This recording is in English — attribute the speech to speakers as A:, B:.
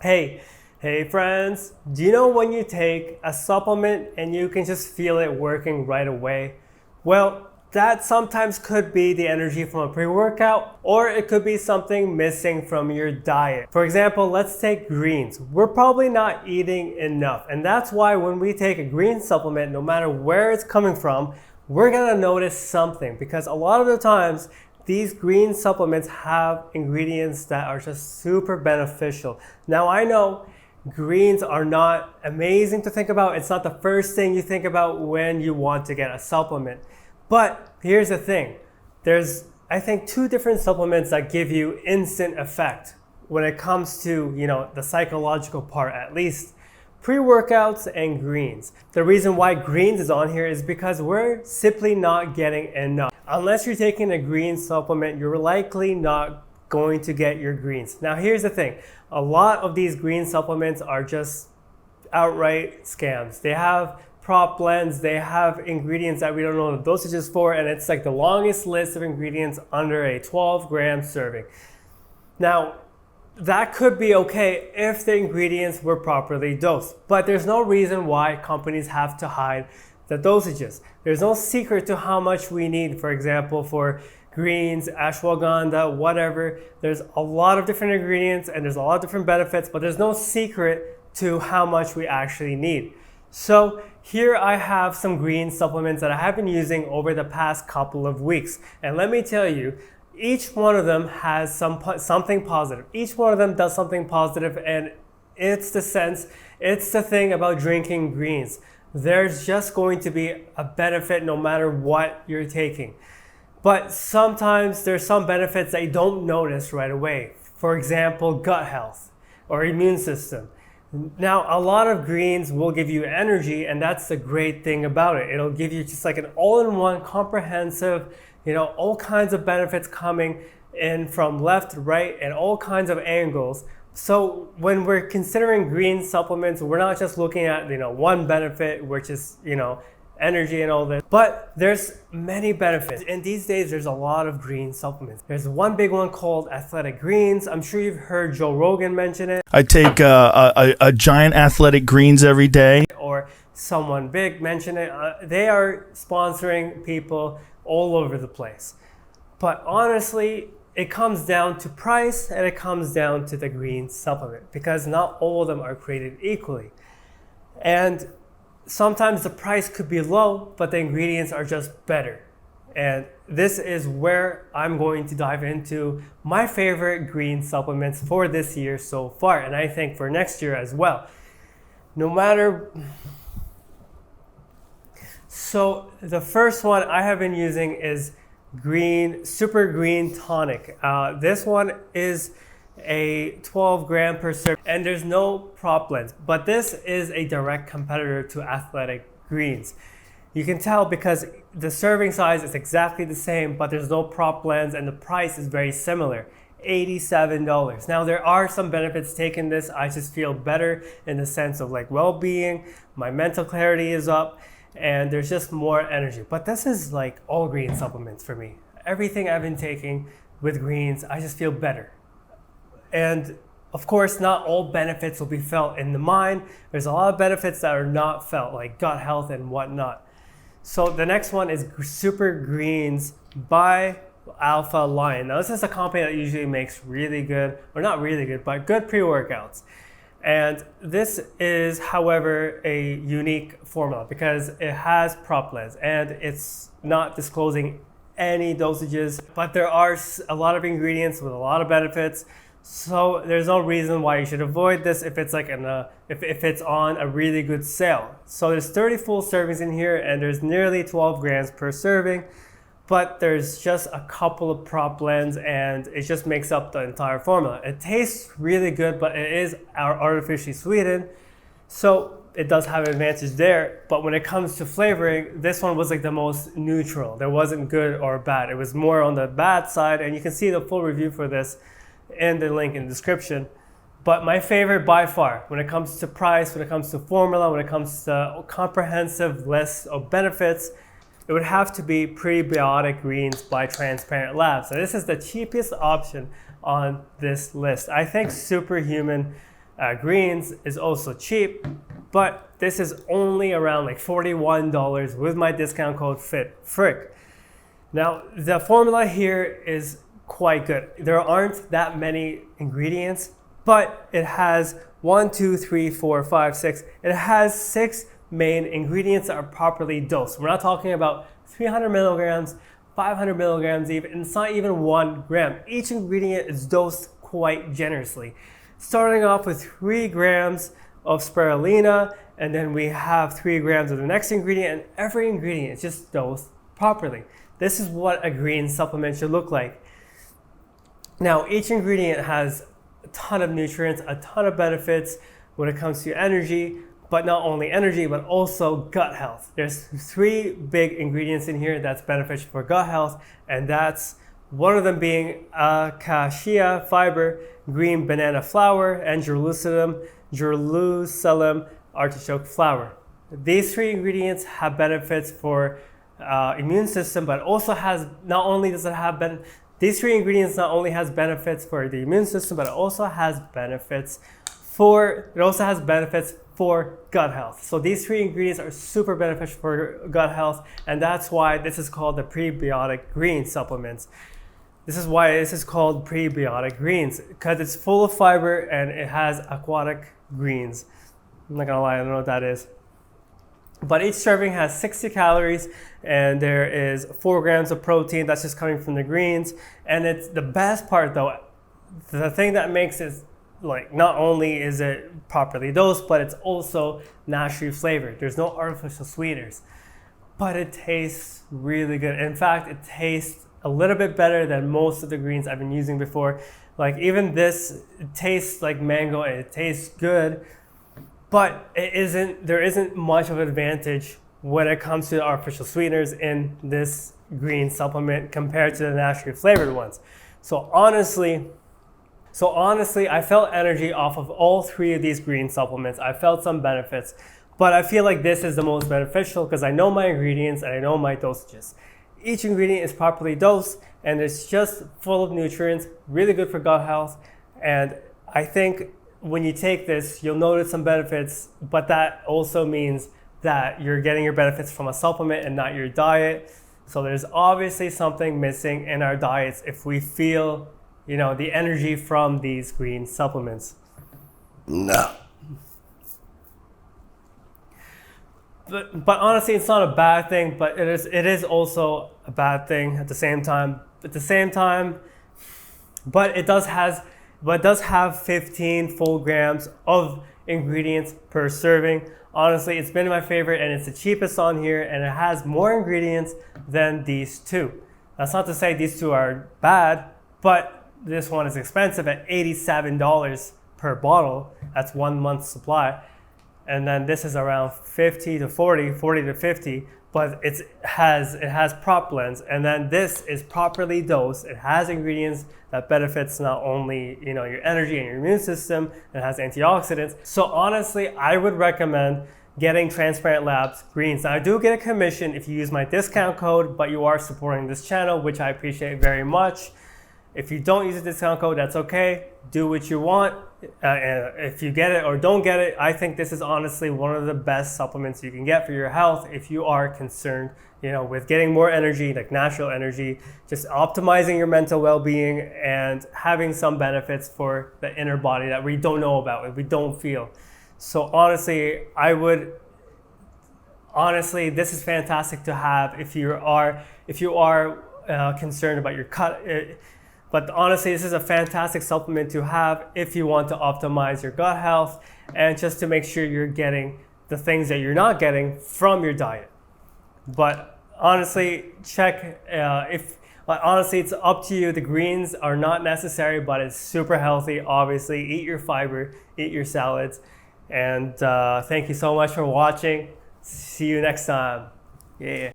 A: Hey, hey friends, do you know when you take a supplement and you can just feel it working right away? Well, that sometimes could be the energy from a pre-workout, or it could be something missing from your diet. For example, let's take greens. We're probably not eating enough, and that's why when we take a green supplement, no matter where it's coming from, we're gonna notice something, because a lot of the times these green supplements have ingredients that are just super beneficial. Now I know greens are not amazing to think about. It's not the first thing you think about when you want to get a supplement. But here's the thing. There's, I think, two different supplements that give you instant effect when it comes to, the psychological part, at least pre-workouts and greens. The reason why greens is on here is because we're simply not getting enough. Unless you're taking a green supplement, you're likely not going to get your greens. Now here's the thing, a lot of these green supplements are just outright scams. They have prop blends, they have ingredients that we don't know the dosages for, and it's like the longest list of ingredients under a 12-gram serving. Now, that could be okay if the ingredients were properly dosed, but there's no reason why companies have to hide the dosages. There's no secret to how much we need, for example, for greens, ashwagandha, whatever. There's a lot of different ingredients and there's a lot of different benefits, but there's no secret to how much we actually need. So here I have some green supplements that I have been using over the past couple of weeks. And let me tell you, each one of them has something positive. Each one of them does something positive, and it's the thing about drinking greens. There's just going to be a benefit no matter what you're taking. But sometimes there's some benefits that you don't notice right away. For example, gut health or immune system. Now, a lot of greens will give you energy, and that's the great thing about it. It'll give you just like an all-in-one comprehensive, all kinds of benefits coming in from left, right, and all kinds of angles. So when we're considering green supplements, we're not just looking at, one benefit, which is, energy and all this, but there's many benefits. And these days, there's a lot of green supplements. There's one big one called Athletic Greens. I'm sure you've heard Joe Rogan mention it.
B: I take a giant Athletic Greens every day.
A: Or someone big mention it. They are sponsoring people all over the place. But honestly, it comes down to price and it comes down to the green supplement, because not all of them are created equally. And sometimes the price could be low, but the ingredients are just better. And this is where I'm going to dive into my favorite green supplements for this year so far, and I think for next year as well. So the first one I have been using is Supergreen Tonik. This one is a 12-gram per serving, and there's no prop blends, but this is a direct competitor to Athletic Greens. You can tell because the serving size is exactly the same, but there's no prop blends, and the price is very similar, $87. Now there are some benefits taking this. I just feel better in the sense of like well-being, my mental clarity is up, and there's just more energy. But this is like all green supplements for me. Everything I've been taking with greens, I just feel better. And of course, not all benefits will be felt in the mind. There's a lot of benefits that are not felt, like gut health and whatnot. So the next one is Supergreens by Alpha Lion. Now this is a company that usually makes really good, or not really good, but good pre-workouts. And this is, however, a unique formula because it has prop blends and it's not disclosing any dosages, but there are a lot of ingredients with a lot of benefits. So there's no reason why you should avoid this if it's like if it's on a really good sale. So there's 30 full servings in here and there's nearly 12 grams per serving, but there's just a couple of prop blends and it just makes up the entire formula. It tastes really good, but it is artificially sweetened, so it does have an advantage there. But when it comes to flavoring, this one was like the most neutral. There wasn't good or bad. It was more on the bad side, and you can see the full review for this in the link in the description. But my favorite by far, when it comes to price, when it comes to formula, when it comes to a comprehensive list of benefits, it would have to be Prebiotic Greens by Transparent Labs. So this is the cheapest option on this list. I think Superhuman Greens is also cheap, but this is only around like $41 with my discount code FITFRICK. Now, the formula here is quite good. There aren't that many ingredients, but it has 1, 2, 3, 4, 5, 6. It has 6 main ingredients that are properly dosed. We're not talking about 300 milligrams, 500 milligrams even. It's not even 1 gram. Each ingredient is dosed quite generously. Starting off with 3 grams of spirulina, and then we have 3 grams of the next ingredient, and every ingredient is just dosed properly. This is what a green supplement should look like. Now, each ingredient has a ton of nutrients, a ton of benefits when it comes to energy, but not only energy, but also gut health. There's 3 big ingredients in here that's beneficial for gut health, and that's one of them being acacia fiber, green banana flour, and Jerusalem artichoke flour. These 3 ingredients have benefits for immune system, but also has not only does it have these 3 ingredients not only has benefits for the immune system, but it also has benefits for gut health. So these 3 ingredients are super beneficial for gut health, and that's why this is called the prebiotic green supplements. This is why this is called prebiotic greens, because it's full of fiber and it has aquatic greens. I'm not gonna lie, I don't know what that is. But each serving has 60 calories, and there is 4 grams of protein that's just coming from the greens. And it's the best part though, the thing that makes it like, not only is it properly dosed, but it's also naturally flavored. There's no artificial sweeteners, but it tastes really good. In fact, it tastes a little bit better than most of the greens I've been using before. Like even this, it tastes like mango and it tastes good, but there isn't much of an advantage when it comes to the artificial sweeteners in this green supplement compared to the naturally flavored ones. So honestly, I felt energy off of all 3 of these green supplements. I felt some benefits, but I feel like this is the most beneficial because I know my ingredients and I know my dosages. Each ingredient is properly dosed and it's just full of nutrients, really good for gut health. And I think when you take this, you'll notice some benefits, but that also means that you're getting your benefits from a supplement and not your diet. So there's obviously something missing in our diets if we feel, the energy from these green supplements.
B: No.
A: But honestly, it's not a bad thing, but it is also a bad thing at the same time. But it does have 15 full grams of ingredients per serving. Honestly, it's been my favorite and it's the cheapest on here, and it has more ingredients than these 2. That's not to say these 2 are bad, but this one is expensive at $87 per bottle. That's 1 month's supply. And then this is around 40 to 50, but it has prop blends. And then this is properly dosed. It has ingredients that benefits not only your energy and your immune system, it has antioxidants. So honestly, I would recommend getting Transparent Labs Greens. Now I do get a commission if you use my discount code, but you are supporting this channel, which I appreciate very much. If you don't use a discount code, that's okay. Do what you want. If you get it or don't get it, I think this is honestly one of the best supplements you can get for your health if you are concerned, with getting more energy, like natural energy, just optimizing your mental well-being and having some benefits for the inner body that we don't know about, that we don't feel. So honestly, this is fantastic to have if you are concerned about your gut. But honestly, this is a fantastic supplement to have if you want to optimize your gut health and just to make sure you're getting the things that you're not getting from your diet. But honestly, honestly, it's up to you. The greens are not necessary, but it's super healthy. Obviously, eat your fiber, eat your salads. And thank you so much for watching. See you next time. Yeah.